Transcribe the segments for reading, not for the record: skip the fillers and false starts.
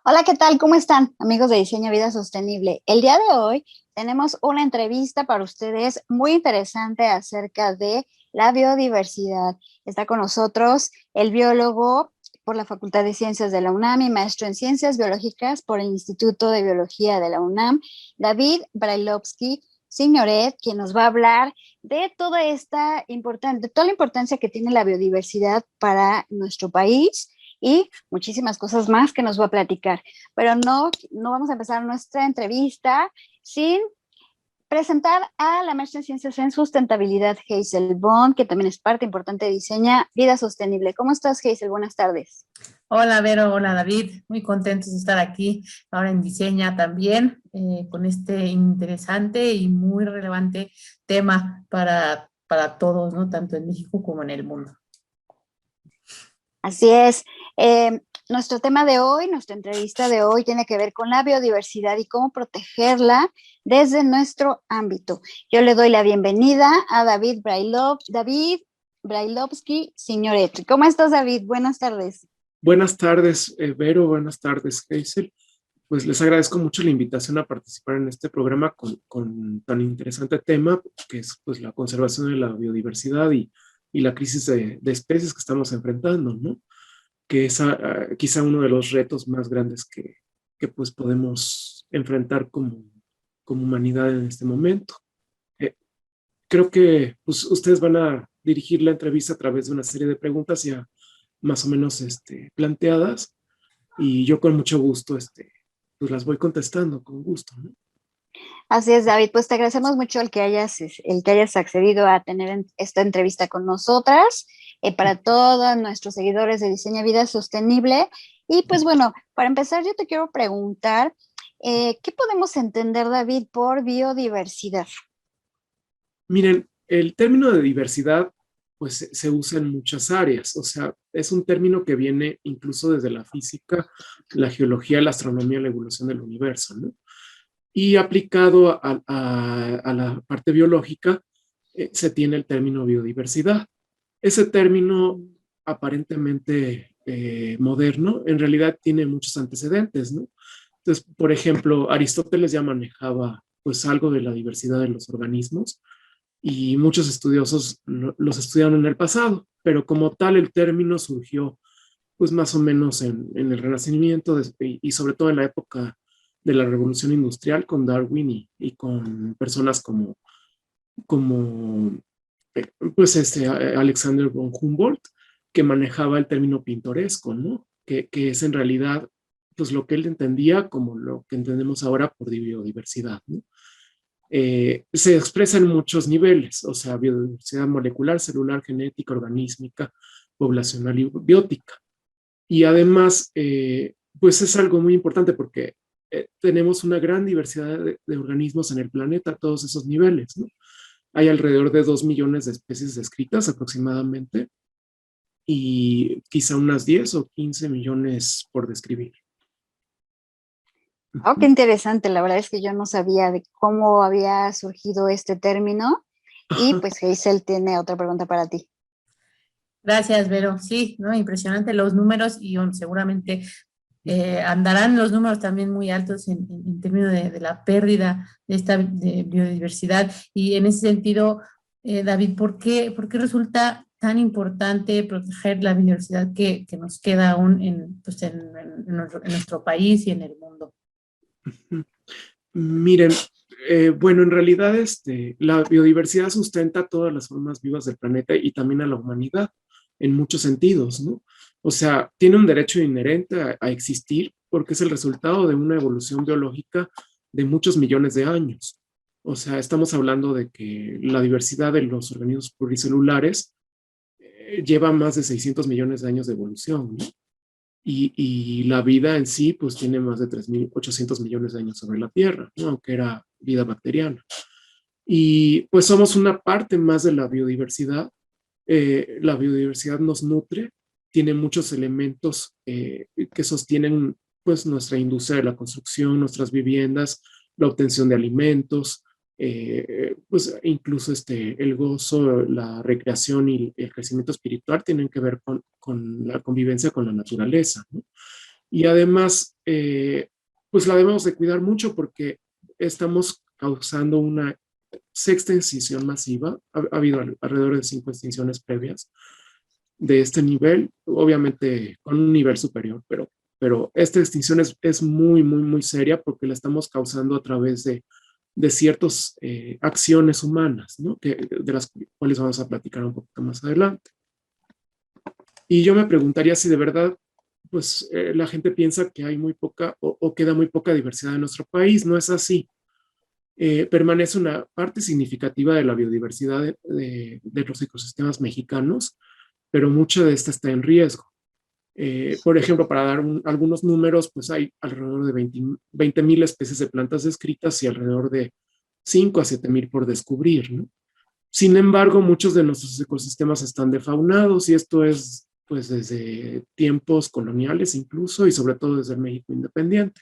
Hola, ¿qué tal? ¿Cómo están, amigos de Diseño Vida Sostenible? El día de hoy tenemos una entrevista para ustedes muy interesante acerca de la biodiversidad. Está con nosotros el biólogo por la Facultad de Ciencias de la UNAM y maestro en Ciencias Biológicas por el Instituto de Biología de la UNAM, David Brailovsky Signoret, quien nos va a hablar de de toda la importancia que tiene la biodiversidad para nuestro país y muchísimas cosas más que nos va a platicar. Pero no vamos a empezar nuestra entrevista sin presentar a la maestra en Ciencias en Sustentabilidad, Hazel Bond, que también es parte importante de Diseña Vida Sostenible. ¿Cómo estás, Hazel? Buenas tardes. Hola Vero, hola David, muy contentos de estar aquí ahora en Diseña también con este interesante y muy relevante tema para todos, ¿no? Tanto en México como en el mundo. Así es. Nuestro tema de hoy, nuestra entrevista de hoy tiene que ver con la biodiversidad y cómo protegerla desde nuestro ámbito. Yo le doy la bienvenida a David Brailovsky Signoret. ¿Cómo estás, David? Buenas tardes. Buenas tardes, Vero, buenas tardes, Hazel. Pues les agradezco mucho la invitación a participar en este programa con tan interesante tema, que es pues la conservación de la biodiversidad y la crisis de especies que estamos enfrentando, ¿no? Que es quizá uno de los retos más grandes que pues podemos enfrentar como humanidad en este momento. Eh, Creo que pues, ustedes van a dirigir la entrevista a través de una serie de preguntas ya más o menos planteadas y yo con mucho gusto pues las voy contestando con gusto, ¿no? Así es, David. Pues te agradecemos mucho el que hayas accedido a tener esta entrevista con nosotras, para todos nuestros seguidores de Diseña Vida Sostenible. Y pues bueno, para empezar, yo te quiero preguntar, ¿qué podemos entender, David, por biodiversidad? Miren, el término de diversidad pues se usa en muchas áreas, o sea, es un término que viene incluso desde la física, la geología, la astronomía, la evolución del universo, ¿no? Y aplicado a la parte biológica, se tiene el término biodiversidad. Ese término aparentemente moderno, en realidad tiene muchos antecedentes, ¿no? Entonces, por ejemplo, Aristóteles ya manejaba pues algo de la diversidad de los organismos y muchos estudiosos los estudiaron en el pasado, pero como tal el término surgió pues más o menos en el Renacimiento y sobre todo en la época de la Revolución Industrial con Darwin y con personas como pues Alexander von Humboldt, que manejaba el término pintoresco, ¿no? Que es en realidad pues lo que él entendía como lo que entendemos ahora por biodiversidad, ¿no? Se expresa en muchos niveles, o sea, biodiversidad molecular, celular, genética, organísmica, poblacional y biótica. Y además, pues es algo muy importante porque tenemos una gran diversidad de organismos en el planeta a todos esos niveles, ¿no? Hay alrededor de 2 millones de especies descritas aproximadamente y quizá unas 10 o 15 millones por describir. Oh, qué interesante. La verdad es que yo no sabía de cómo había surgido este término. Y pues Hazel tiene otra pregunta para ti. Gracias, Vero. Sí, ¿no? Impresionante los números y seguramente andarán los números también muy altos en términos de la pérdida de esta biodiversidad. Y en ese sentido, David, ¿por qué resulta tan importante proteger la biodiversidad que nos queda aún pues en nuestro país y en el mundo? Miren, bueno, en realidad la biodiversidad sustenta todas las formas vivas del planeta y también a la humanidad en muchos sentidos, ¿no? O sea, tiene un derecho inherente a existir porque es el resultado de una evolución biológica de muchos millones de años. O sea, estamos hablando de que la diversidad de los organismos pluricelulares lleva más de 600 millones de años de evolución, ¿no? Y la vida en sí, pues tiene más de 3.800 millones de años sobre la Tierra, ¿no? Aunque era vida bacteriana. Y pues somos una parte más de la biodiversidad. La biodiversidad nos nutre, tiene muchos elementos que sostienen pues nuestra industria de la construcción, nuestras viviendas, la obtención de alimentos, pues incluso el gozo, la recreación y el crecimiento espiritual tienen que ver con la convivencia con la naturaleza, ¿no? Y además, pues la debemos de cuidar mucho porque estamos causando una sexta extinción masiva. Ha habido alrededor de 5 extinciones previas de este nivel, obviamente con un nivel superior, pero esta extinción es muy, muy, muy seria porque la estamos causando a través de ciertas acciones humanas, ¿no? De las cuales vamos a platicar un poquito más adelante. Y yo me preguntaría si de verdad, pues la gente piensa que hay muy poca o queda muy poca diversidad en nuestro país. No es así. Permanece una parte significativa de la biodiversidad de los ecosistemas mexicanos, pero mucha de esta está en riesgo. Por ejemplo, para dar algunos números, pues hay alrededor de 20,000 especies de plantas descritas y alrededor de 5 a 7,000 por descubrir, ¿no? Sin embargo, muchos de nuestros ecosistemas están defaunados y esto es pues desde tiempos coloniales incluso y sobre todo desde el México independiente,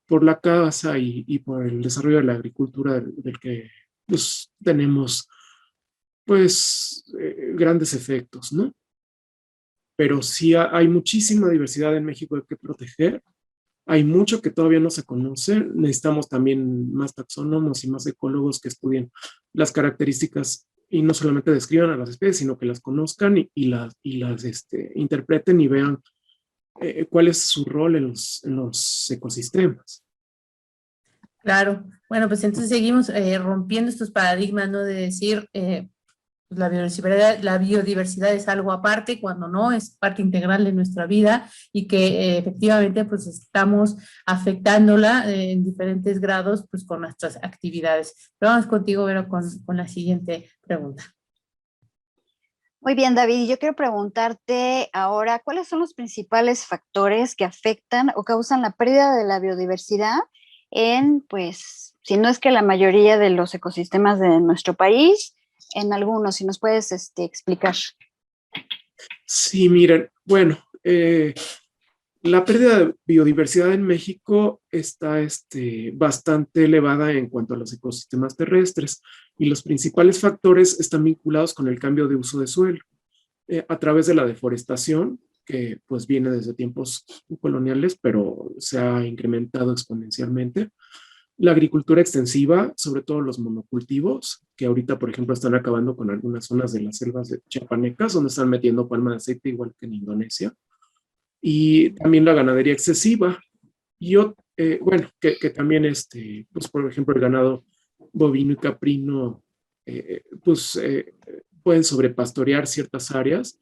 por la caza y por el desarrollo de la agricultura del que pues, tenemos pues grandes efectos, ¿no? Pero sí hay muchísima diversidad en México que proteger. Hay mucho que todavía no se conoce. Necesitamos también más taxónomos y más ecólogos que estudien las características y no solamente describan a las especies, sino que las conozcan y las interpreten y vean cuál es su rol en los ecosistemas. Claro, bueno, pues entonces seguimos rompiendo estos paradigmas, ¿no? De decir, la biodiversidad es algo aparte, cuando no, es parte integral de nuestra vida y que efectivamente pues estamos afectándola en diferentes grados pues con nuestras actividades. Pero vamos contigo, Vero, con la siguiente pregunta. Muy bien, David, yo quiero preguntarte ahora, ¿cuáles son los principales factores que afectan o causan la pérdida de la biodiversidad en, pues, si no es que la mayoría de los ecosistemas de nuestro país, en algunos, si nos puedes explicar? Sí, miren, bueno, la pérdida de biodiversidad en México está bastante elevada en cuanto a los ecosistemas terrestres y los principales factores están vinculados con el cambio de uso de suelo a través de la deforestación, que pues viene desde tiempos coloniales, pero se ha incrementado exponencialmente. La agricultura extensiva, sobre todo los monocultivos, que ahorita, por ejemplo, están acabando con algunas zonas de las selvas chiapanecas, donde están metiendo palma de aceite igual que en Indonesia. Y también la ganadería excesiva. Y bueno, que también, pues por ejemplo, el ganado bovino y caprino, pues pueden sobrepastorear ciertas áreas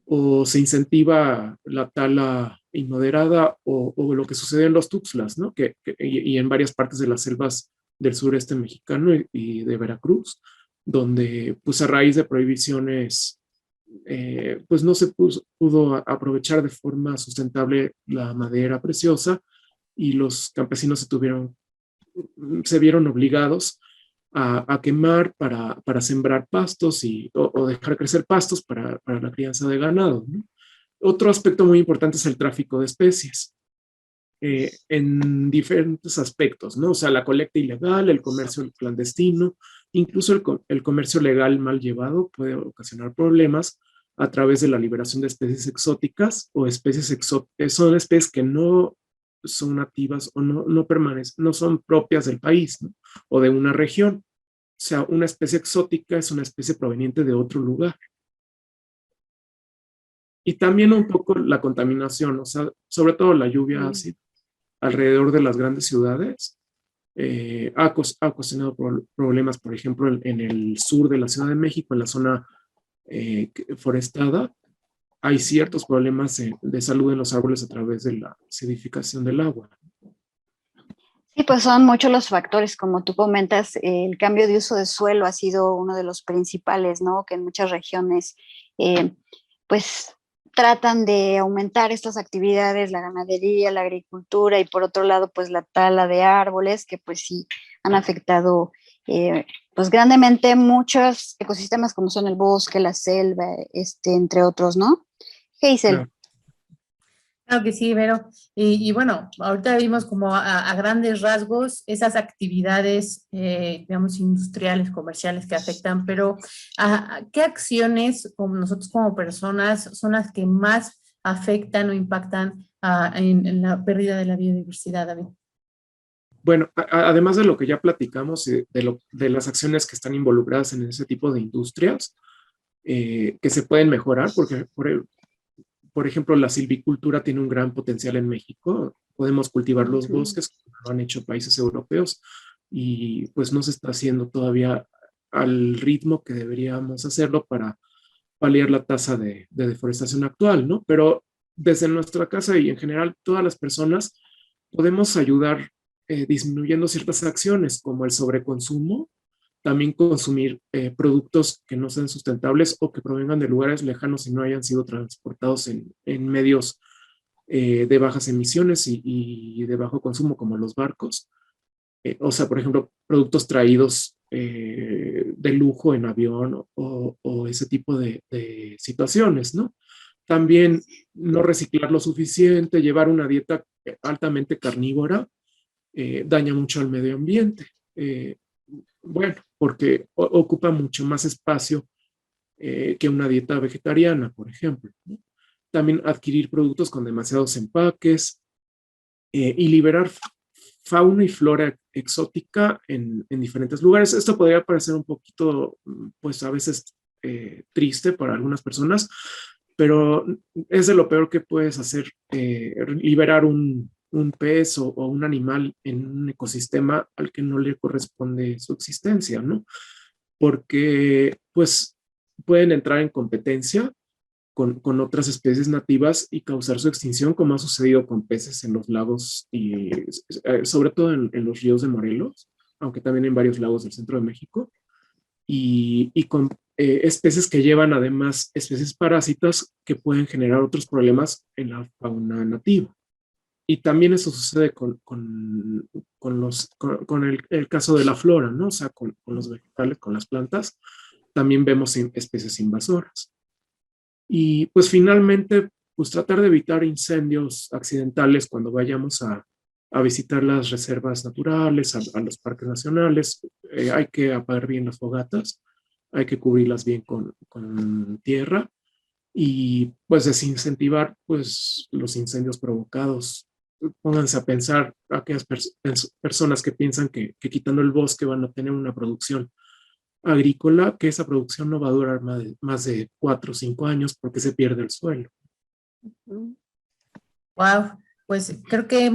o se incentiva la tala inmoderada o lo que sucede en los Tuxtlas, ¿no? Y en varias partes de las selvas del sureste mexicano y de Veracruz, donde pues a raíz de prohibiciones pues no se pudo aprovechar de forma sustentable la madera preciosa y los campesinos se vieron obligados a quemar para sembrar pastos o dejar crecer pastos para la crianza de ganado, ¿no? Otro aspecto muy importante es el tráfico de especies en diferentes aspectos, ¿no? O sea, la colecta ilegal, el comercio clandestino, incluso el comercio legal mal llevado puede ocasionar problemas a través de la liberación de especies exóticas o son especies que no son nativas o no permanecen, no son propias del país, ¿no? O de una región. O sea, una especie exótica es una especie proveniente de otro lugar. Y también un poco la contaminación, o sea, sobre todo la lluvia ácida alrededor de las grandes ciudades ha ocasionado problemas, por ejemplo, en el sur de la Ciudad de México, en la zona forestada, hay ciertos problemas de salud en los árboles a través de la acidificación del agua. Sí, pues son muchos los factores, como tú comentas, el cambio de uso de suelo ha sido uno de los principales, ¿no? Que en muchas regiones, pues tratan de aumentar estas actividades, la ganadería, la agricultura y por otro lado, pues la tala de árboles, que pues sí han afectado pues grandemente muchos ecosistemas como son el bosque, la selva, entre otros, ¿no? Hazel. Claro. Claro que sí, Vero. Y bueno, ahorita vimos como a grandes rasgos esas actividades, digamos, industriales, comerciales que afectan, pero ¿qué acciones como nosotros como personas son las que más afectan o impactan en la pérdida de la biodiversidad, David? Bueno, además de lo que ya platicamos, de las acciones que están involucradas en ese tipo de industrias, que se pueden mejorar, porque, por ejemplo, la silvicultura tiene un gran potencial en México. Podemos cultivar los bosques, como lo han hecho países europeos, y pues no se está haciendo todavía al ritmo que deberíamos hacerlo para paliar la tasa de deforestación actual, ¿no? Pero desde nuestra casa y en general todas las personas podemos ayudar disminuyendo ciertas acciones como el sobreconsumo, también consumir productos que no sean sustentables o que provengan de lugares lejanos y no hayan sido transportados en medios de bajas emisiones y de bajo consumo como los barcos. O sea, por ejemplo, productos traídos de lujo en avión o ese tipo de situaciones, ¿no? También no reciclar lo suficiente, llevar una dieta altamente carnívora, daña mucho al medio ambiente. Bueno, porque ocupa mucho más espacio que una dieta vegetariana, por ejemplo, ¿no? También adquirir productos con demasiados empaques y liberar fauna y flora exótica en diferentes lugares. Esto podría parecer un poquito, pues a veces triste para algunas personas, pero es de lo peor que puedes hacer, liberar un pez o un animal en un ecosistema al que no le corresponde su existencia, ¿no? Porque pues pueden entrar en competencia con otras especies nativas y causar su extinción, como ha sucedido con peces en los lagos y sobre todo en los ríos de Morelos, aunque también en varios lagos del centro de México, y con especies que llevan además especies parásitas que pueden generar otros problemas en la fauna nativa. Y también eso sucede con el caso de la flora, ¿no? O sea, con los vegetales, con las plantas, también vemos especies invasoras. Y pues finalmente, pues tratar de evitar incendios accidentales cuando vayamos a visitar las reservas naturales, a los parques nacionales. Hay que apagar bien las fogatas, hay que cubrirlas bien con tierra y pues desincentivar pues los incendios provocados. Pónganse a pensar aquellas personas que piensan que quitando el bosque van a tener una producción agrícola, que esa producción no va a durar más de 4 o 5 años porque se pierde el suelo. Wow, pues creo que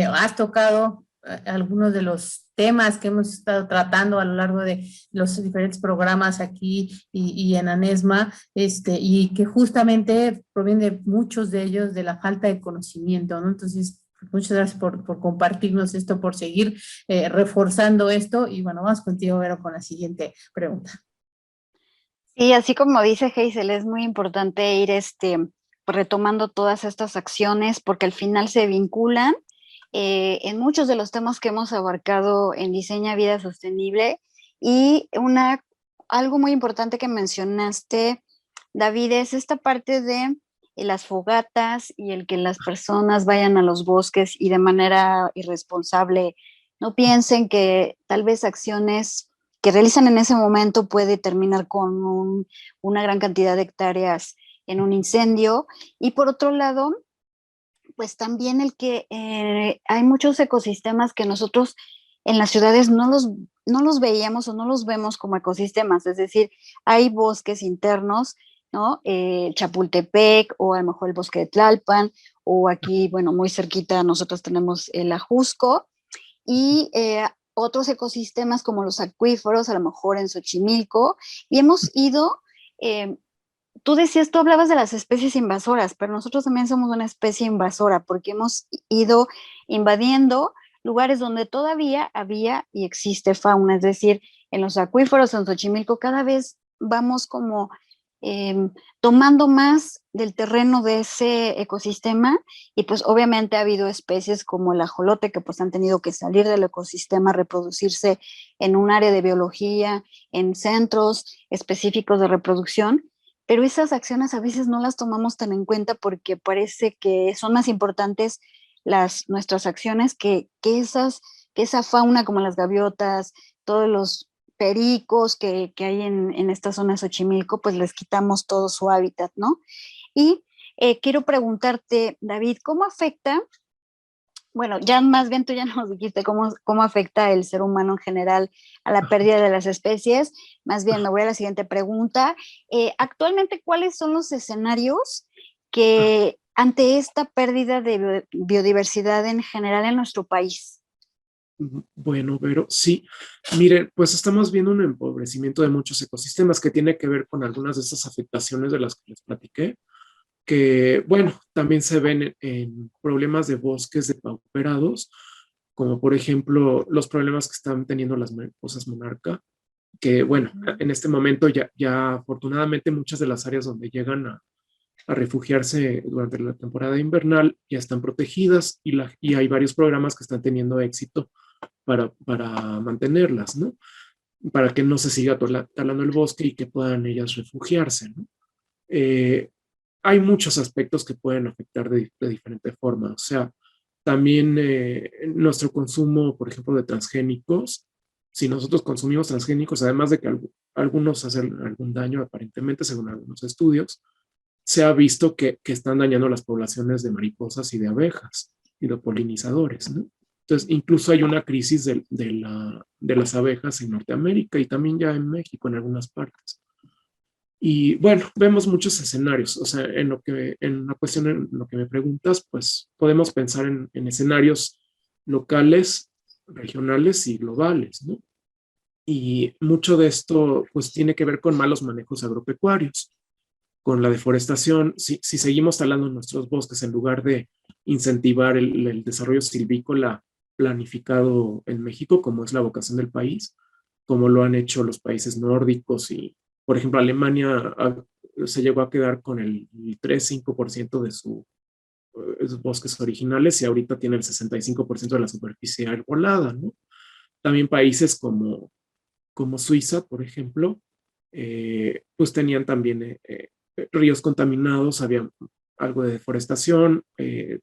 has tocado algunos de los temas que hemos estado tratando a lo largo de los diferentes programas aquí y en ANESMA, y que justamente provienen de muchos de ellos de la falta de conocimiento, ¿no? Entonces, muchas gracias por compartirnos esto, por seguir reforzando esto, y bueno, vamos contigo, Vero, con la siguiente pregunta. Sí, así como dice Hazel, es muy importante ir retomando todas estas acciones porque al final se vinculan en muchos de los temas que hemos abarcado en Diseña Vida Sostenible. Y algo muy importante que mencionaste, David, es esta parte de las fogatas y el que las personas vayan a los bosques y de manera irresponsable no piensen que tal vez acciones que realizan en ese momento puede terminar con una gran cantidad de hectáreas en un incendio. Y por otro lado, pues también el que hay muchos ecosistemas que nosotros en las ciudades no los veíamos o no los vemos como ecosistemas, es decir, hay bosques internos, ¿no? Chapultepec o a lo mejor el bosque de Tlalpan, o aquí, bueno, muy cerquita nosotros tenemos el Ajusco, y otros ecosistemas como los acuíferos, a lo mejor en Xochimilco, y hemos ido, tú hablabas de las especies invasoras, pero nosotros también somos una especie invasora porque hemos ido invadiendo lugares donde todavía había y existe fauna, es decir, en los acuíferos en Xochimilco cada vez vamos como tomando más del terreno de ese ecosistema, y pues obviamente ha habido especies como el ajolote que pues han tenido que salir del ecosistema, reproducirse en un área de biología, en centros específicos de reproducción, pero esas acciones a veces no las tomamos tan en cuenta porque parece que son más importantes nuestras acciones que esa fauna como las gaviotas, todos los pericos que hay en esta zona de Xochimilco, pues les quitamos todo su hábitat, ¿no? Y quiero preguntarte, David, ¿cómo afecta? Bueno, ya más bien tú ya nos dijiste cómo afecta el ser humano en general a la pérdida de las especies. Más bien, me voy a la siguiente pregunta. Actualmente, ¿cuáles son los escenarios que ante esta pérdida de biodiversidad en general en nuestro país? Bueno, pero sí, miren, pues estamos viendo un empobrecimiento de muchos ecosistemas que tiene que ver con algunas de esas afectaciones de las que les platiqué, que, bueno, también se ven en problemas de bosques depauperados, como por ejemplo los problemas que están teniendo las mariposas monarca, que, bueno, en este momento ya afortunadamente muchas de las áreas donde llegan a refugiarse durante la temporada invernal ya están protegidas y hay varios programas que están teniendo éxito para mantenerlas, ¿no? Para que no se siga talando el bosque y que puedan ellas refugiarse, ¿no? Eh, Hay muchos aspectos que pueden afectar de diferente forma. O sea, también nuestro consumo, por ejemplo, de transgénicos, si nosotros consumimos transgénicos, además de que algunos hacen algún daño, aparentemente, según algunos estudios, se ha visto que están dañando las poblaciones de mariposas y de abejas y de polinizadores, ¿no? Entonces, incluso hay una crisis de las abejas en Norteamérica y también ya en México, en algunas partes. Y bueno, vemos muchos escenarios, o sea, en la cuestión en lo que me preguntas, pues podemos pensar en escenarios locales, regionales y globales, ¿no? Y mucho de esto, pues tiene que ver con malos manejos agropecuarios, con la deforestación. Si seguimos talando nuestros bosques en lugar de incentivar el desarrollo silvícola planificado en México, como es la vocación del país, como lo han hecho los países nórdicos y, por ejemplo, Alemania se llegó a quedar con el 3-5% de sus bosques originales y ahorita tiene el 65% de la superficie arbolada, ¿no? También países como Suiza, por ejemplo, pues tenían también ríos contaminados, había algo de deforestación,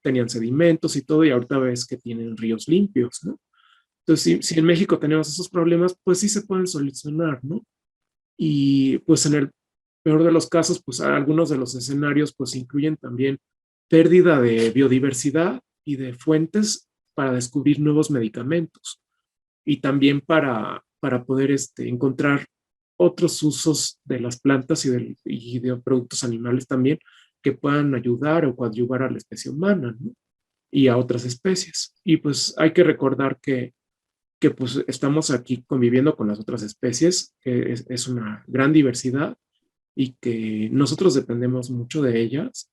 tenían sedimentos y todo, y ahorita ves que tienen ríos limpios, ¿no? Entonces, si en México tenemos esos problemas, pues sí se pueden solucionar, ¿no? Y pues en el peor de los casos, pues algunos de los escenarios pues incluyen también pérdida de biodiversidad y de fuentes para descubrir nuevos medicamentos y también para poder encontrar otros usos de las plantas y de productos animales también que puedan ayudar o coadyuvar a la especie humana, ¿no? Y a otras especies. Y pues hay que recordar que pues estamos aquí conviviendo con las otras especies, que es una gran diversidad y que nosotros dependemos mucho de ellas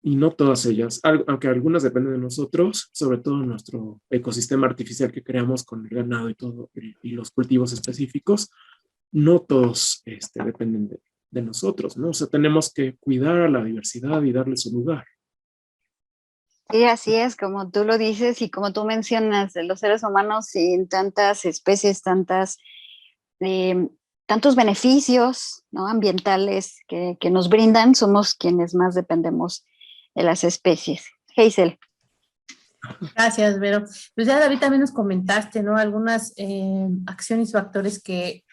y no todas ellas, aunque algunas dependen de nosotros, sobre todo nuestro ecosistema artificial que creamos con el ganado y todo, y los cultivos específicos, no todos dependen de nosotros, ¿no? O sea, tenemos que cuidar a la diversidad y darle su lugar. Sí, así es, como tú lo dices y como tú mencionas, los seres humanos sin tantas especies, eh, tantos beneficios, ¿no?, ambientales que nos brindan, somos quienes más dependemos de las especies. Hazel. Gracias, Vero. Pues ya David también nos comentaste, ¿no? Algunas acciones y factores que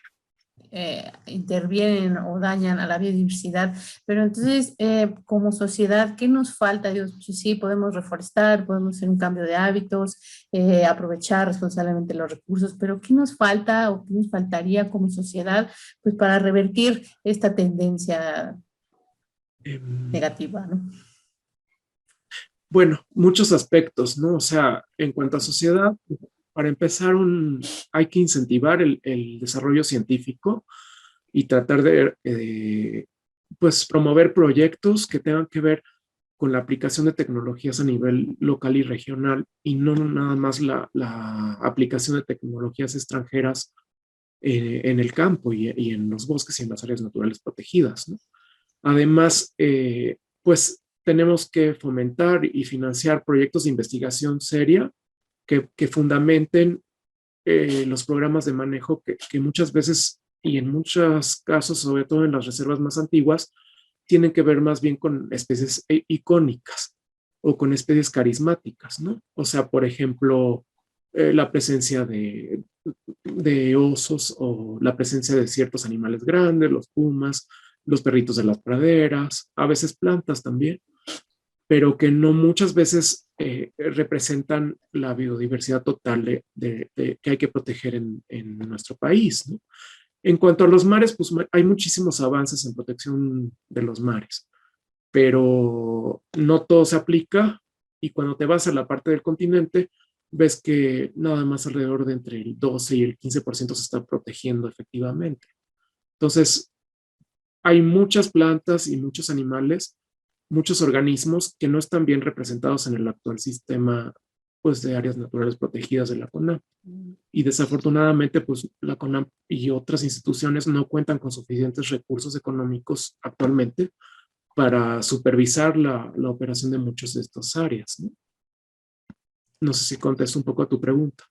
intervienen o dañan a la biodiversidad, pero entonces como sociedad, ¿qué nos falta? Dios, pues sí, podemos reforestar, podemos hacer un cambio de hábitos, aprovechar responsablemente los recursos, pero ¿qué nos falta o qué nos faltaría como sociedad pues para revertir esta tendencia negativa, ¿no? Bueno, muchos aspectos, ¿no? O sea, en cuanto a sociedad, para empezar, hay que incentivar el desarrollo científico y tratar de pues, promover proyectos que tengan que ver con la aplicación de tecnologías a nivel local y regional y no nada más la aplicación de tecnologías extranjeras en el campo y en los bosques y en las áreas naturales protegidas, ¿no? Además, pues tenemos que fomentar y financiar proyectos de investigación seria que fundamenten los programas de manejo que muchas veces y en muchos casos, sobre todo en las reservas más antiguas, tienen que ver más bien con especies icónicas o con especies carismáticas, ¿no? O sea, por ejemplo, la presencia de osos o la presencia de ciertos animales grandes, los pumas, los perritos de las praderas, a veces plantas también. pero que no muchas veces representan la biodiversidad total que hay que proteger en nuestro país, ¿no? En cuanto a los mares, pues hay muchísimos avances en protección de los mares, pero no todo se aplica, y cuando te vas a la parte del continente, ves que nada más alrededor de entre el 12 y el 15% se está protegiendo efectivamente. Entonces, hay muchas plantas y muchos animales, muchos organismos que no están bien representados en el actual sistema, pues, de áreas naturales protegidas de la CONAMP. Y desafortunadamente, pues la CONAMP y otras instituciones no cuentan con suficientes recursos económicos actualmente para supervisar la operación de muchas de estas áreas, ¿no? No sé si contesto un poco a tu pregunta.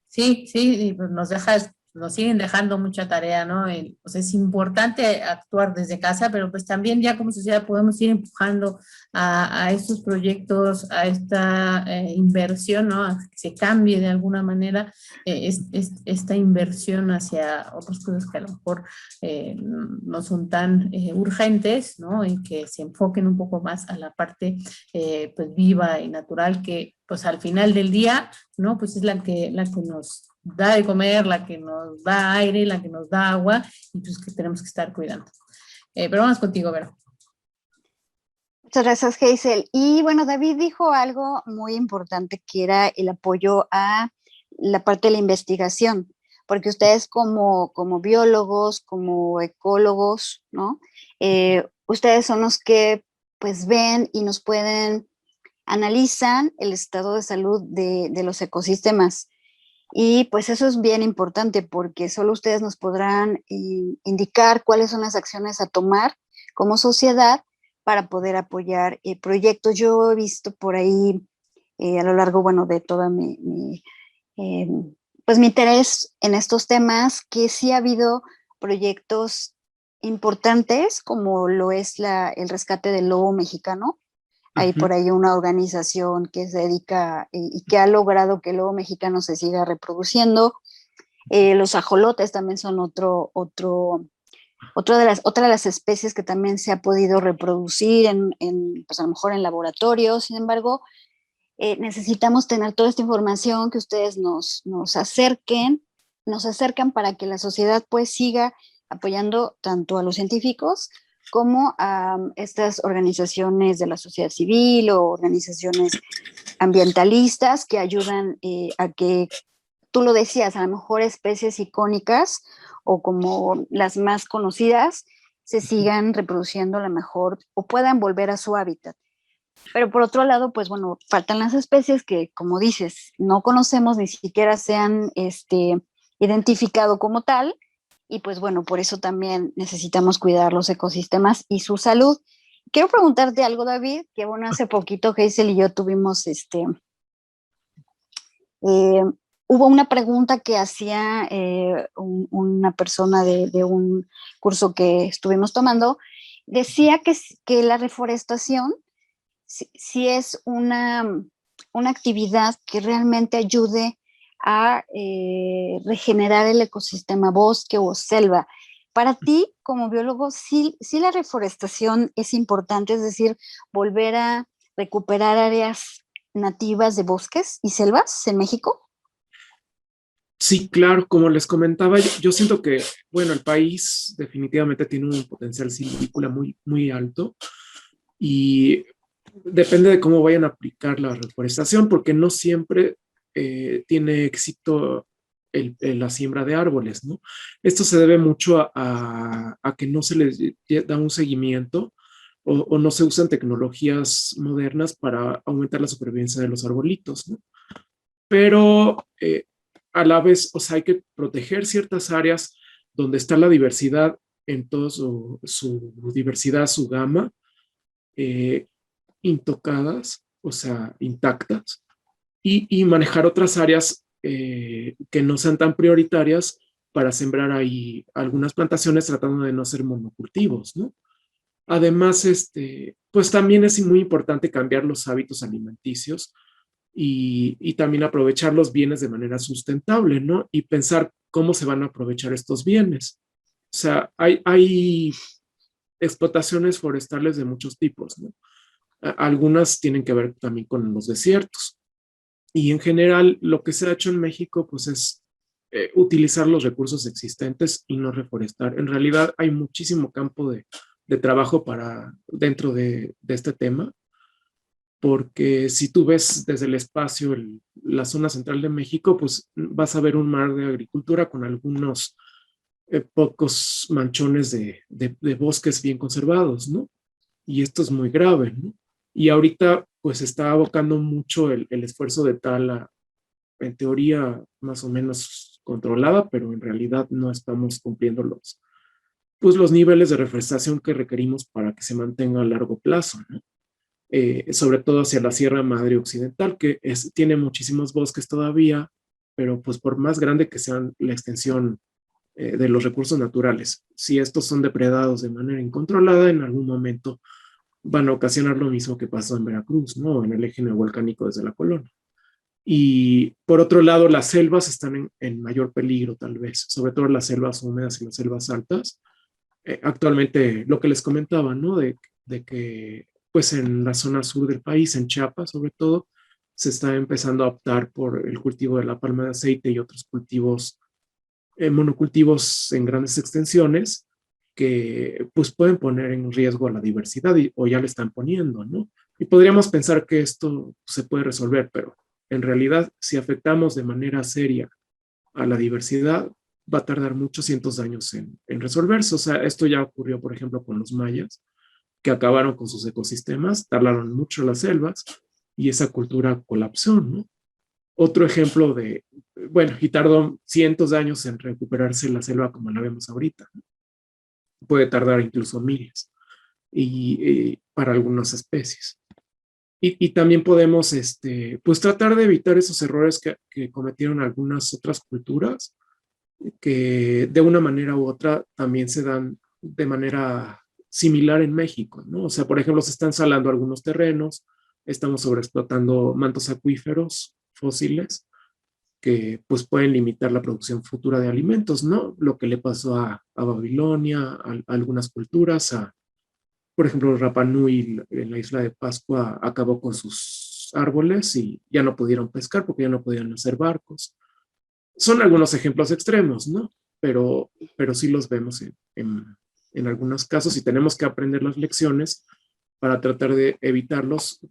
Sí, sí, y pues nos siguen dejando mucha tarea, ¿no? O sea, es importante actuar desde casa, pero pues también ya como sociedad podemos ir empujando a estos proyectos, a esta inversión, ¿no? A que se cambie de alguna manera esta inversión hacia otras cosas que a lo mejor no son tan urgentes, ¿no? Y que se enfoquen un poco más a la parte pues viva y natural, que pues al final del día, ¿no? Pues es la que nos da de comer, la que nos da aire, la que nos da agua, y pues que tenemos que estar cuidando. Pero vamos contigo, Vero. Muchas gracias, Hazel. Y bueno, David dijo algo muy importante, que era el apoyo a la parte de la investigación, porque ustedes como biólogos, como ecólogos, ¿no? Ustedes son los que pues ven y nos pueden, analizan el estado de salud de los ecosistemas. Y pues eso es bien importante, porque solo ustedes nos podrán indicar cuáles son las acciones a tomar como sociedad para poder apoyar proyectos. Yo he visto por ahí a lo largo, bueno, de toda eh, pues mi interés en estos temas, que sí ha habido proyectos importantes, como lo es el rescate del lobo mexicano. Hay por ahí una organización que se dedica y que ha logrado que el lobo mexicano se siga reproduciendo. Los ajolotes también son otra de las especies que también se ha podido reproducir pues a lo mejor en laboratorios. Sin embargo, necesitamos tener toda esta información que ustedes nos acercan para que la sociedad pues siga apoyando tanto a los científicos como a estas organizaciones de la sociedad civil o organizaciones ambientalistas que ayudan a que, tú lo decías, a lo mejor especies icónicas o como las más conocidas se sigan reproduciendo a lo mejor o puedan volver a su hábitat. Pero por otro lado, pues bueno, faltan las especies que, como dices, no conocemos, ni siquiera se han identificado como tal, y pues bueno, por eso también necesitamos cuidar los ecosistemas y su salud. Quiero preguntarte algo, David, que bueno, hace poquito Hazel y yo tuvimos hubo una pregunta que hacía una persona de un curso que estuvimos tomando. Decía que la reforestación si es una actividad que realmente ayude a regenerar el ecosistema, bosque o selva. Para ti, como biólogo, sí la reforestación es importante, es decir, volver a recuperar áreas nativas de bosques y selvas en México. Sí, claro, como les comentaba, yo siento que, bueno, el país definitivamente tiene un potencial silvícola muy, muy alto, y depende de cómo vayan a aplicar la reforestación, porque no siempre tiene éxito la siembra de árboles, ¿no? Esto se debe mucho a que no se les da un seguimiento o no se usan tecnologías modernas para aumentar la supervivencia de los arbolitos, ¿no? Pero a la vez, o sea, hay que proteger ciertas áreas donde está la diversidad en toda su diversidad, su gama, intocadas, o sea, intactas, y manejar otras áreas que no sean tan prioritarias para sembrar ahí algunas plantaciones tratando de no hacer monocultivos, ¿no? Además, pues también es muy importante cambiar los hábitos alimenticios y también aprovechar los bienes de manera sustentable, ¿no? Y pensar cómo se van a aprovechar estos bienes. O sea, hay explotaciones forestales de muchos tipos, ¿no? Algunas tienen que ver también con los desiertos. Y en general lo que se ha hecho en México pues es utilizar los recursos existentes y no reforestar. En realidad hay muchísimo campo de trabajo dentro de este tema, porque si tú ves desde el espacio la zona central de México, pues vas a ver un mar de agricultura con algunos pocos manchones de bosques bien conservados, ¿no? Y esto es muy grave, ¿no? Y ahorita pues está abocando mucho el esfuerzo de tala, en teoría más o menos controlada, pero en realidad no estamos cumpliendo los niveles de reforestación que requerimos para que se mantenga a largo plazo, ¿no? Sobre todo hacia la Sierra Madre Occidental, que tiene muchísimos bosques todavía, pero pues por más grande que sea la extensión de los recursos naturales, si estos son depredados de manera incontrolada, en algún momento van a ocasionar lo mismo que pasó en Veracruz, ¿no? En el eje neovolcánico desde la colonia. Y por otro lado, las selvas están en mayor peligro, tal vez, sobre todo las selvas húmedas y las selvas altas. Actualmente, lo que les comentaba, ¿no? De que, pues en la zona sur del país, en Chiapas sobre todo, se está empezando a optar por el cultivo de la palma de aceite y otros cultivos, monocultivos en grandes extensiones, que pues pueden poner en riesgo a la diversidad o ya le están poniendo, ¿no? Y podríamos pensar que esto se puede resolver, pero en realidad, si afectamos de manera seria a la diversidad, va a tardar muchos cientos de años en resolverse. O sea, esto ya ocurrió, por ejemplo, con los mayas, que acabaron con sus ecosistemas, talaron mucho las selvas y esa cultura colapsó, ¿no? Otro ejemplo bueno, y tardó cientos de años en recuperarse la selva como la vemos ahorita, ¿no? Puede tardar incluso miles y para algunas especies. Y también podemos, pues tratar de evitar esos errores que cometieron algunas otras culturas, que de una manera u otra también se dan de manera similar en México, ¿no? O sea, por ejemplo, se están salando algunos terrenos, estamos sobreexplotando mantos acuíferos fósiles que pues pueden limitar la producción futura de alimentos, ¿no? Lo que le pasó a Babilonia, a algunas culturas, por ejemplo, Rapa Nui en la isla de Pascua acabó con sus árboles y ya no pudieron pescar porque ya no podían hacer barcos. Son algunos ejemplos extremos, ¿no? Pero sí los vemos en algunos casos y tenemos que aprender las lecciones para tratar de evitarlos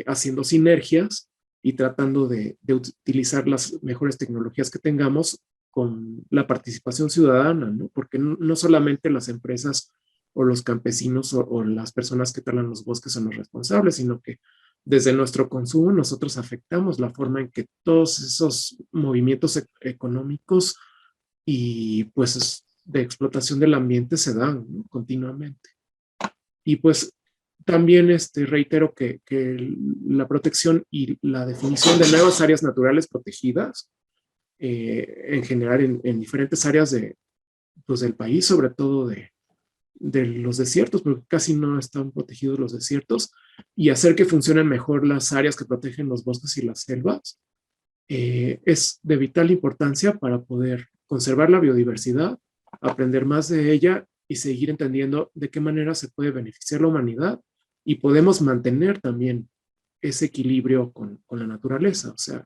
haciendo sinergias y tratando de utilizar las mejores tecnologías que tengamos con la participación ciudadana, ¿no? Porque no solamente las empresas o los campesinos o las personas que talan los bosques son los responsables, sino que desde nuestro consumo nosotros afectamos la forma en que todos esos movimientos económicos y pues de explotación del ambiente se dan, ¿no? Continuamente. Y pues también reitero que la protección y la definición de nuevas áreas naturales protegidas, en general en diferentes áreas pues, del país, sobre todo de los desiertos, porque casi no están protegidos los desiertos, y hacer que funcionen mejor las áreas que protegen los bosques y las selvas, es de vital importancia para poder conservar la biodiversidad, aprender más de ella y seguir entendiendo de qué manera se puede beneficiar la humanidad y podemos mantener también ese equilibrio con la naturaleza. O sea,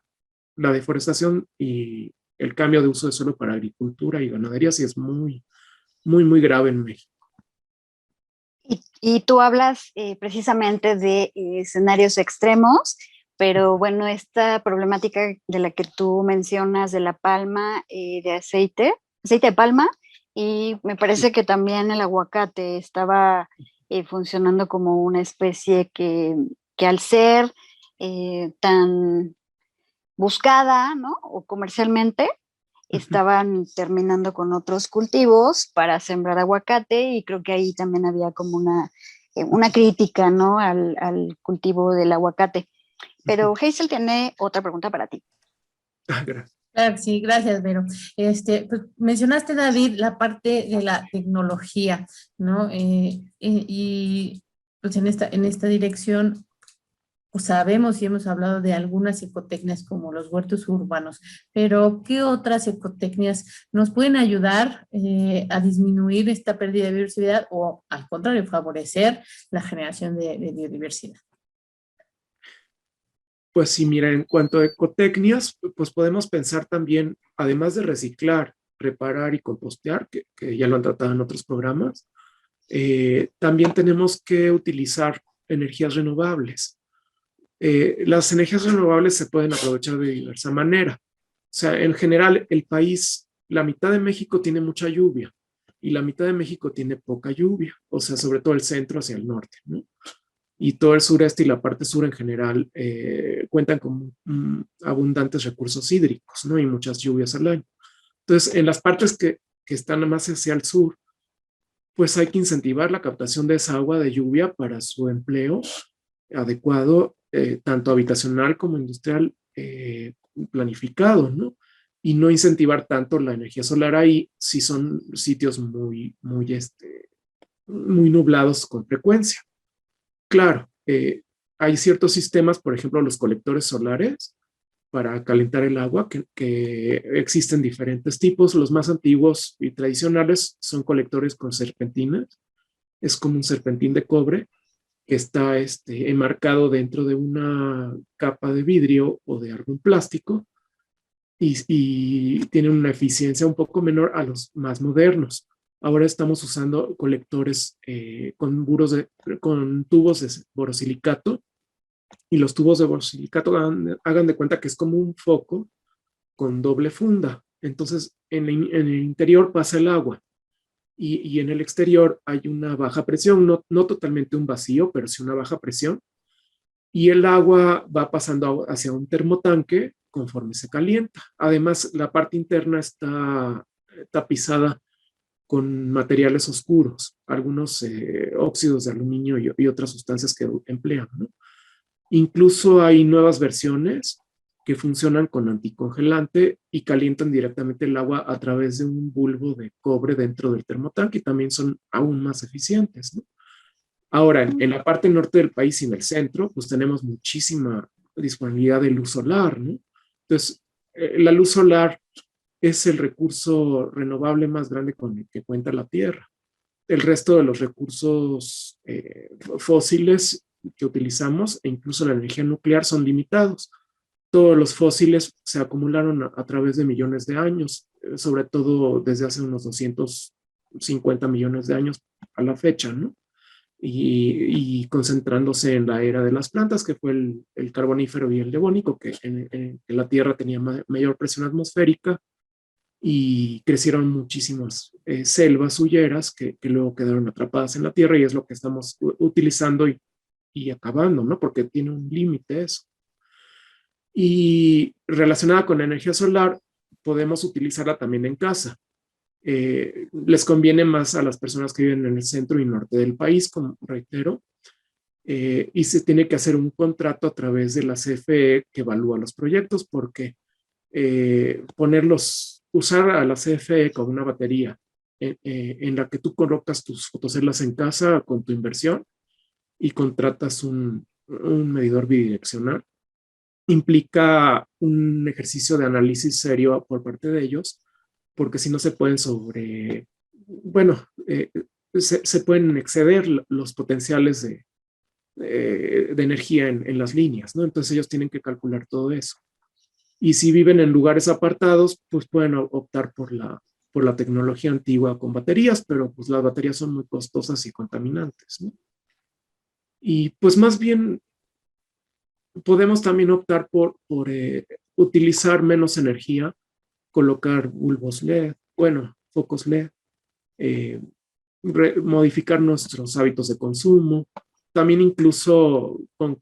la deforestación y el cambio de uso de suelo para agricultura y ganadería sí es muy, muy, muy grave en México. Y tú hablas precisamente de escenarios extremos, pero bueno, esta problemática de la que tú mencionas de la palma de aceite de palma, y me parece que también el aguacate estaba funcionando como una especie que al ser tan buscada, ¿no? O comercialmente, estaban terminando con otros cultivos para sembrar aguacate y creo que ahí también había como una crítica, ¿no? Al cultivo del aguacate. Pero Hazel tiene otra pregunta para ti. Gracias. Claro, sí, gracias, Vero. Pues, mencionaste, David, la parte de la tecnología, ¿no? Y pues en esta dirección pues sabemos y hemos hablado de algunas ecotecnias como los huertos urbanos, pero ¿qué otras ecotecnias nos pueden ayudar a disminuir esta pérdida de biodiversidad o al contrario, favorecer la generación de biodiversidad? Pues sí, mira, en cuanto a ecotecnias, pues podemos pensar también, además de reciclar, reparar y compostear, que ya lo han tratado en otros programas, también tenemos que utilizar energías renovables. Las energías renovables se pueden aprovechar de diversa manera. O sea, en general, el país, la mitad de México tiene mucha lluvia y la mitad de México tiene poca lluvia, o sea, sobre todo el centro hacia el norte, ¿no? Y todo el sureste y la parte sur en general cuentan con abundantes recursos hídricos, ¿no? Y muchas lluvias al año. Entonces, en las partes que están más hacia el sur, pues hay que incentivar la captación de esa agua de lluvia para su empleo adecuado, tanto habitacional como industrial, planificado, ¿no? Y no incentivar tanto la energía solar ahí si son sitios muy nublados con frecuencia. Claro, hay ciertos sistemas, por ejemplo, los colectores solares para calentar el agua, que existen diferentes tipos. Los más antiguos y tradicionales son colectores con serpentinas. Es como un serpentín de cobre que está enmarcado dentro de una capa de vidrio o de algún plástico y tiene una eficiencia un poco menor a los más modernos. Ahora estamos usando colectores con tubos de borosilicato, y los tubos de borosilicato hagan de cuenta que es como un foco con doble funda. Entonces, en el interior pasa el agua y en el exterior hay una baja presión, no totalmente un vacío, pero sí una baja presión, y el agua va pasando hacia un termotanque conforme se calienta. Además, la parte interna está tapizada con materiales oscuros, algunos óxidos de aluminio y otras sustancias que emplean, ¿no? Incluso hay nuevas versiones que funcionan con anticongelante y calientan directamente el agua a través de un bulbo de cobre dentro del termotanque y también son aún más eficientes, ¿no? Ahora, en la parte norte del país y en el centro, pues tenemos muchísima disponibilidad de luz solar, ¿no? Entonces, la luz solar es el recurso renovable más grande con el que cuenta la Tierra. El resto de los recursos fósiles que utilizamos, e incluso la energía nuclear, son limitados. Todos los fósiles se acumularon a través de millones de años, sobre todo desde hace unos 250 millones de años a la fecha, ¿no? Y concentrándose en la era de las plantas, que fue el carbonífero y el devónico, que en la Tierra tenía mayor presión atmosférica y crecieron muchísimas selvas huyeras que luego quedaron atrapadas en la Tierra y es lo que estamos utilizando y acabando, ¿no? Porque tiene un límite eso. Y relacionada con la energía solar, podemos utilizarla también en casa. Les conviene más a las personas que viven en el centro y norte del país, como reitero, y se tiene que hacer un contrato a través de la CFE que evalúa los proyectos, porque usar a la CFE con una batería en la que tú colocas tus fotoceldas en casa con tu inversión y contratas un medidor bidireccional, implica un ejercicio de análisis serio por parte de ellos, porque si no se pueden se pueden exceder los potenciales de energía en las líneas, ¿no? Entonces ellos tienen que calcular todo eso. Y si viven en lugares apartados, pues pueden optar por la tecnología antigua con baterías, pero pues las baterías son muy costosas y contaminantes, ¿no? Y pues más bien podemos también optar por utilizar menos energía, colocar bulbos LED, bueno, focos LED, modificar nuestros hábitos de consumo, también incluso con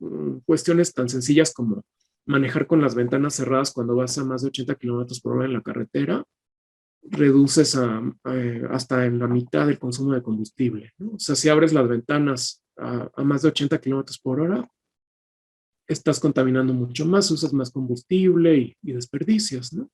cuestiones tan sencillas como manejar con las ventanas cerradas cuando vas a más de 80 kilómetros por hora en la carretera, reduces hasta en la mitad del consumo de combustible, ¿no? O sea, si abres las ventanas a más de 80 kilómetros por hora, estás contaminando mucho más, usas más combustible y desperdicios, ¿no?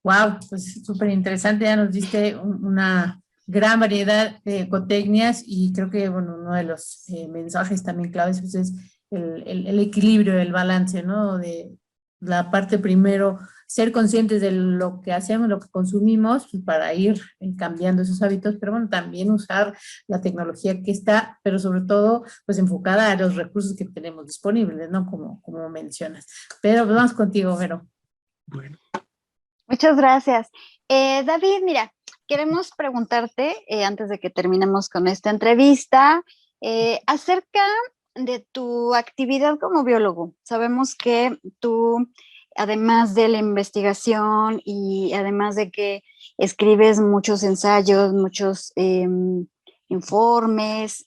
Wow, pues súper interesante, ya nos diste una gran variedad de ecotecnias y creo que, bueno, uno de los mensajes también claves pues, es el equilibrio, el balance, ¿no? De la parte primero, ser conscientes de lo que hacemos, lo que consumimos, pues, para ir cambiando esos hábitos, pero bueno, también usar la tecnología que está, pero sobre todo, pues enfocada a los recursos que tenemos disponibles, ¿no? Como mencionas. Pero pues, vamos contigo, Vero. Bueno, Muchas gracias. David, mira, queremos preguntarte, antes de que terminemos con esta entrevista, acerca de tu actividad como biólogo. Sabemos que tú, además de la investigación y además de que escribes muchos ensayos, muchos informes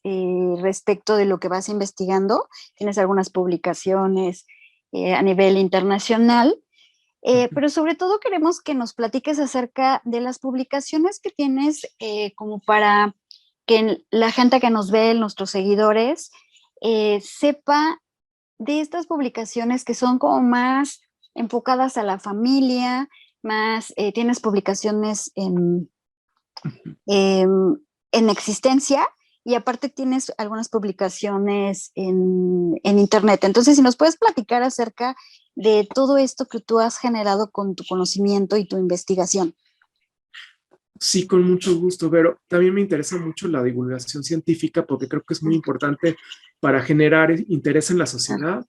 respecto de lo que vas investigando, tienes algunas publicaciones a nivel internacional. Pero sobre todo queremos que nos platiques acerca de las publicaciones que tienes como para que la gente que nos ve, nuestros seguidores, sepa de estas publicaciones que son como más enfocadas a la familia, más tienes publicaciones en existencia y aparte tienes algunas publicaciones en internet. Entonces, si nos puedes platicar acerca de todo esto que tú has generado con tu conocimiento y tu investigación. sí, con mucho gusto, pero también me interesa mucho la divulgación científica porque creo que es muy importante para generar interés en la sociedad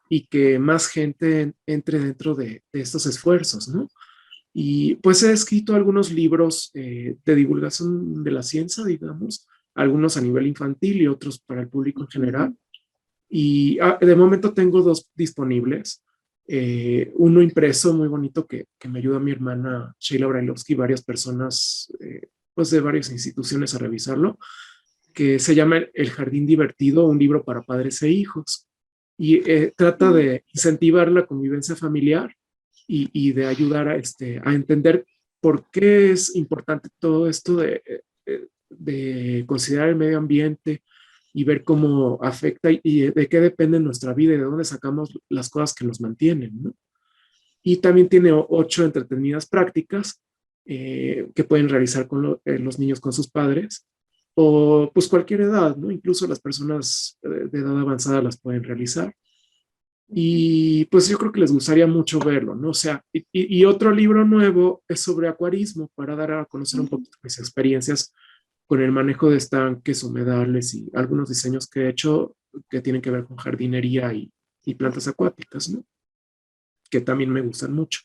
y que más gente entre dentro de estos esfuerzos, ¿no? Y pues he escrito algunos libros de divulgación de la ciencia, digamos, algunos a nivel infantil y otros para el público en general. Y de momento tengo dos disponibles. Uno impreso muy bonito que me ayuda mi hermana Sheila Brailovsky y varias personas pues de varias instituciones a revisarlo, que se llama El Jardín Divertido, un libro para padres e hijos. Y trata de incentivar la convivencia familiar y de ayudar a entender por qué es importante todo esto de considerar el medio ambiente y ver cómo afecta y de qué depende nuestra vida y de dónde sacamos las cosas que nos mantienen, ¿no? Y también tiene 8 entretenidas prácticas que pueden realizar con los niños con sus padres o pues cualquier edad, ¿no? Incluso las personas de edad avanzada las pueden realizar. Y pues yo creo que les gustaría mucho verlo, ¿no? O sea, y otro libro nuevo es sobre acuarismo para dar a conocer un poquito mis experiencias con el manejo de estanques, humedales y algunos diseños que he hecho que tienen que ver con jardinería y plantas acuáticas, ¿no? Que también me gustan mucho.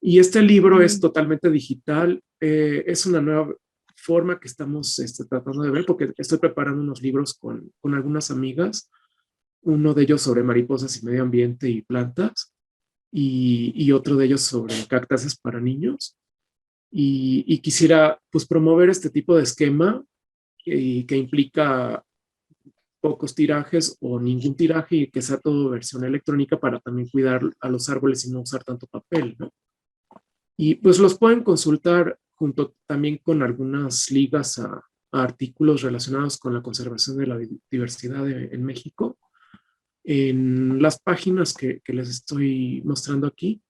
Y este libro es totalmente digital, es una nueva forma que estamos tratando de ver porque estoy preparando unos libros con algunas amigas, uno de ellos sobre mariposas y medio ambiente y plantas, y otro de ellos sobre cactáceas para niños. Y quisiera pues promover este tipo de esquema que implica pocos tirajes o ningún tiraje y que sea todo versión electrónica para también cuidar a los árboles y no usar tanto papel, ¿no? Y pues los pueden consultar junto también con algunas ligas a artículos relacionados con la conservación de la diversidad en México en las páginas que les estoy mostrando aquí.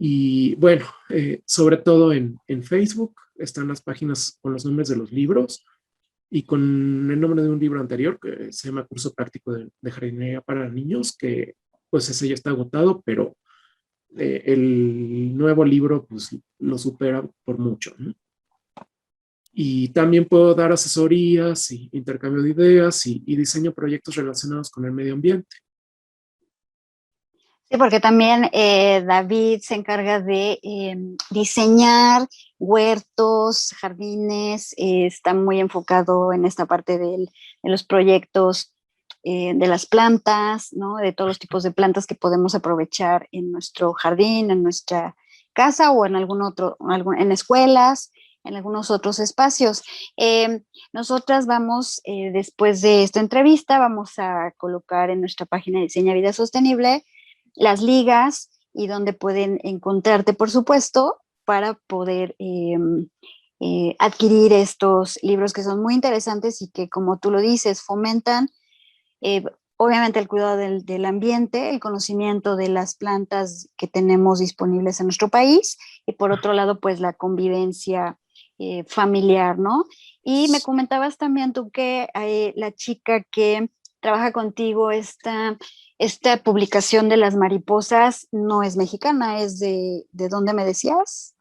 Y bueno, sobre todo en Facebook están las páginas con los nombres de los libros y con el nombre de un libro anterior que se llama Curso Práctico de Jardinería para Niños, que pues ese ya está agotado, pero el nuevo libro pues lo supera por mucho, ¿no? Y también puedo dar asesorías y intercambio de ideas y diseño proyectos relacionados con el medio ambiente. Sí, porque también David se encarga de diseñar huertos, jardines, está muy enfocado en esta parte de los proyectos de las plantas, ¿no? De todos los tipos de plantas que podemos aprovechar en nuestro jardín, en nuestra casa o en algún otro, en escuelas, en algunos otros espacios. Nosotras vamos, después de esta entrevista, vamos a colocar en nuestra página de Diseña Vida Sostenible las ligas y donde pueden encontrarte, por supuesto, para poder adquirir estos libros que son muy interesantes y que, como tú lo dices, fomentan obviamente el cuidado del ambiente, el conocimiento de las plantas que tenemos disponibles en nuestro país y por otro lado, pues la convivencia familiar, ¿no? Y me comentabas también tú que la chica que trabaja contigo está esta publicación de las mariposas no es mexicana, es ¿de dónde me decías?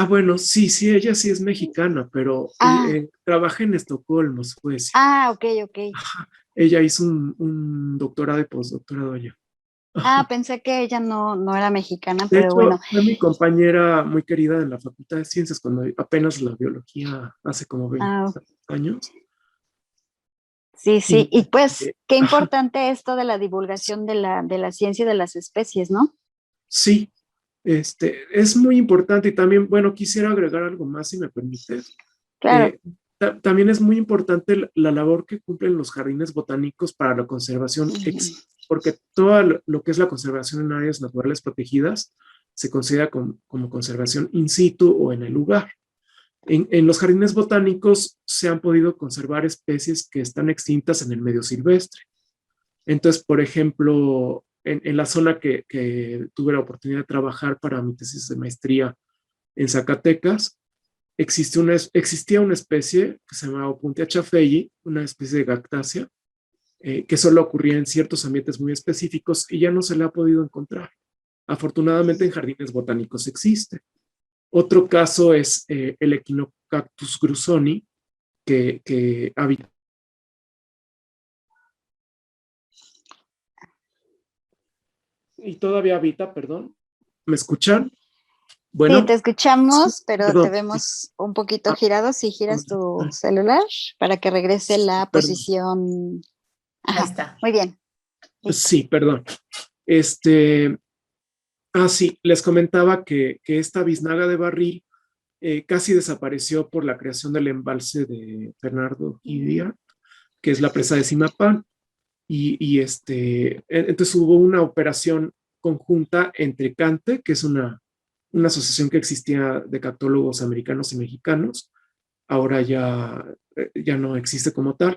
Bueno, sí, sí, ella sí es mexicana, pero Ah, trabaja en Estocolmo, Suecia. ok, ok. Ajá. Ella hizo un doctorado y postdoctorado allá. Ah, Ajá. pensé que ella no era mexicana, De pero bueno. hecho, fue mi compañera muy querida en la Facultad de Ciencias cuando apenas la biología hace como 20 Ah, años. sí, Y, sí. Y pues, qué ajá, importante esto de la divulgación de la ciencia y de las especies, ¿no? sí, es muy importante y también, bueno, quisiera agregar algo más, si me permites. Claro. Eh, También es muy importante la labor que cumplen los jardines botánicos para la conservación, Ujú. porque todo lo que es la conservación en áreas naturales protegidas se considera como conservación in situ o en el lugar. En los jardines botánicos se han podido conservar especies que están extintas en el medio silvestre. Entonces, por ejemplo, en la zona que tuve la oportunidad de trabajar para mi tesis de maestría en Zacatecas, existía una especie que se llamaba Opuntia chafei, una especie de cactácea, que solo ocurría en ciertos ambientes muy específicos y ya no se le ha podido encontrar. Afortunadamente en jardines botánicos existe. Otro caso es el Echinocactus grusoni, que habita y todavía habita, perdón. ¿Me escuchan? Sí, Bueno, te sí, escuchamos, pero te perdón, sí. vemos un poquito Ah, girado si giras tu ay, celular para que regrese sí, la perdón. posición. Ahí Ajá, está. muy bien, listo. Sí, perdón. Este, sí, les comentaba que esta biznaga de barril casi desapareció por la creación del embalse de Bernardo Guidia, que es la presa de Simapán. Entonces hubo una operación conjunta entre CANTE, que es una asociación que existía de cactólogos americanos y mexicanos, ahora ya no existe como tal,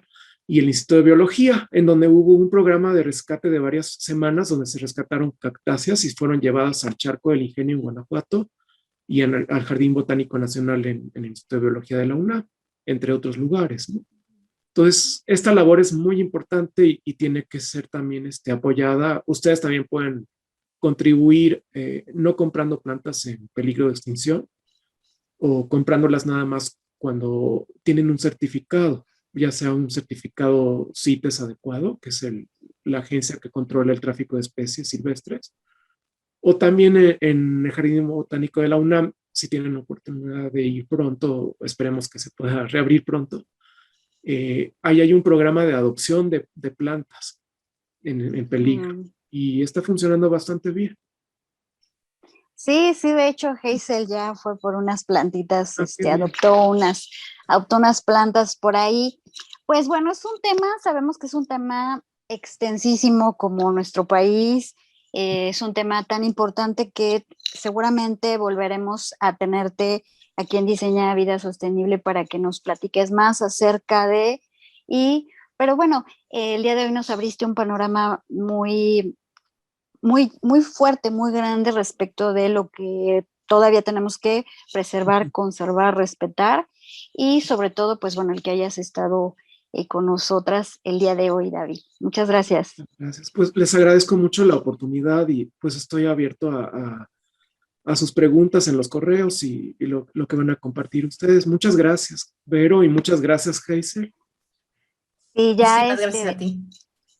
y el Instituto de Biología, en donde hubo un programa de rescate de varias semanas donde se rescataron cactáceas y fueron llevadas al Charco del Ingenio en Guanajuato y al Jardín Botánico Nacional en el Instituto de Biología de la UNAM, entre otros lugares, ¿no? Entonces, esta labor es muy importante y tiene que ser también apoyada. Ustedes también pueden contribuir no comprando plantas en peligro de extinción o comprándolas nada más cuando tienen un certificado, ya sea un certificado CITES adecuado, que es la agencia que controla el tráfico de especies silvestres, o también en el Jardín Botánico de la UNAM, si tienen oportunidad de ir pronto, esperemos que se pueda reabrir pronto. Ahí hay un programa de adopción de plantas en peligro Mm. y está funcionando bastante bien. Sí, sí, de hecho, Hazel ya fue por unas plantitas, Qué bien. adoptó unas plantas por ahí. Pues bueno, es un tema, sabemos que es un tema extensísimo como nuestro país, es un tema tan importante que seguramente volveremos a tenerte aquí en Diseña Vida Sostenible para que nos platiques más acerca pero bueno, el día de hoy nos abriste un panorama muy fuerte, muy grande respecto de lo que todavía tenemos que preservar, conservar, respetar y sobre todo, pues bueno, el que hayas estado con nosotras el día de hoy, David. Muchas gracias. Gracias. Pues les agradezco mucho la oportunidad y pues estoy abierto a sus preguntas en los correos y lo que van a compartir ustedes. Muchas gracias, Vero, y muchas gracias, Hazel. Y ya Muchísimas gracias a ti.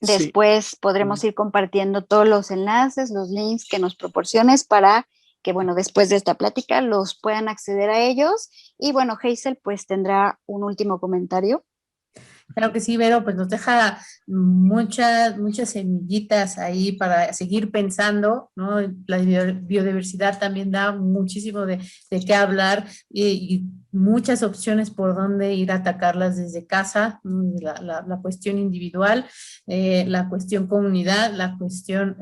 Sí, después podremos ir compartiendo todos los enlaces, los links que nos proporciones para que, bueno, después de esta plática los puedan acceder a ellos. Y bueno, Hazel pues tendrá un último comentario. Claro que sí, Vero, pues nos deja muchas semillitas ahí para seguir pensando, ¿no? La biodiversidad también da muchísimo de qué hablar y muchas opciones por dónde ir a atacarlas desde casa, ¿no? La cuestión individual, la cuestión comunidad, la cuestión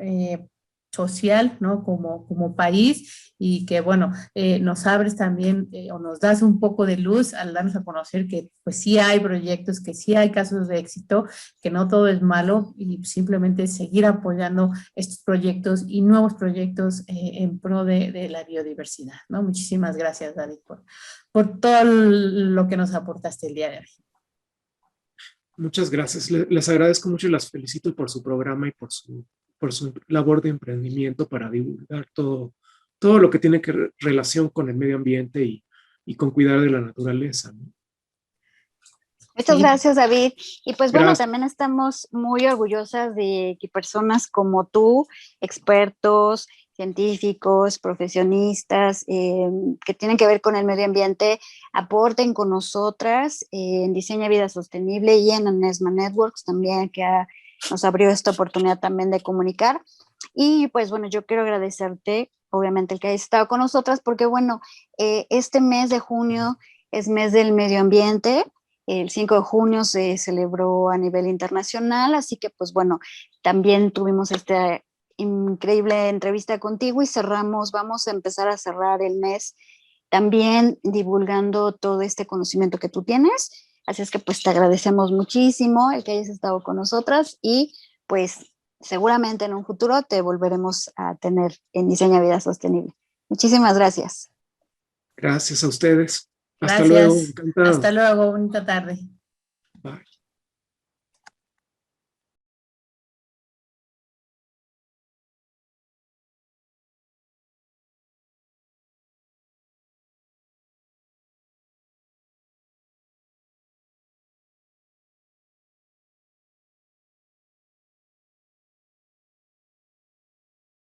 social, ¿no? Como país y que, bueno, nos abres también o nos das un poco de luz al darnos a conocer que pues sí hay proyectos, que sí hay casos de éxito, que no todo es malo y simplemente seguir apoyando estos proyectos y nuevos proyectos en pro de la biodiversidad, ¿no? Muchísimas gracias, David, por todo lo que nos aportaste el día de hoy. muchas gracias. Les agradezco mucho y las felicito por su programa y por por su labor de emprendimiento para divulgar todo lo que tiene relación con el medio ambiente y con cuidar de la naturaleza, ¿no? Muchas Sí. gracias, David. Y pues bueno, Gracias. también estamos muy orgullosas de que personas como tú, expertos, científicos, profesionistas, que tienen que ver con el medio ambiente, aporten con nosotras en Diseña Vida Sostenible y en Anesma Networks también, que nos abrió esta oportunidad también de comunicar. Y pues bueno, yo quiero agradecerte, obviamente, el que hayas estado con nosotras, porque bueno, este mes de junio es mes del medio ambiente. El 5 de junio se celebró a nivel internacional, así que pues bueno, también tuvimos esta increíble entrevista contigo y vamos a empezar a cerrar el mes también divulgando todo este conocimiento que tú tienes. Así es que pues te agradecemos muchísimo el que hayas estado con nosotras y pues seguramente en un futuro te volveremos a tener en Diseña Vida Sostenible. Muchísimas gracias. Gracias a ustedes. Hasta luego, Gracias. encantado. Hasta luego. Bonita tarde. Bye.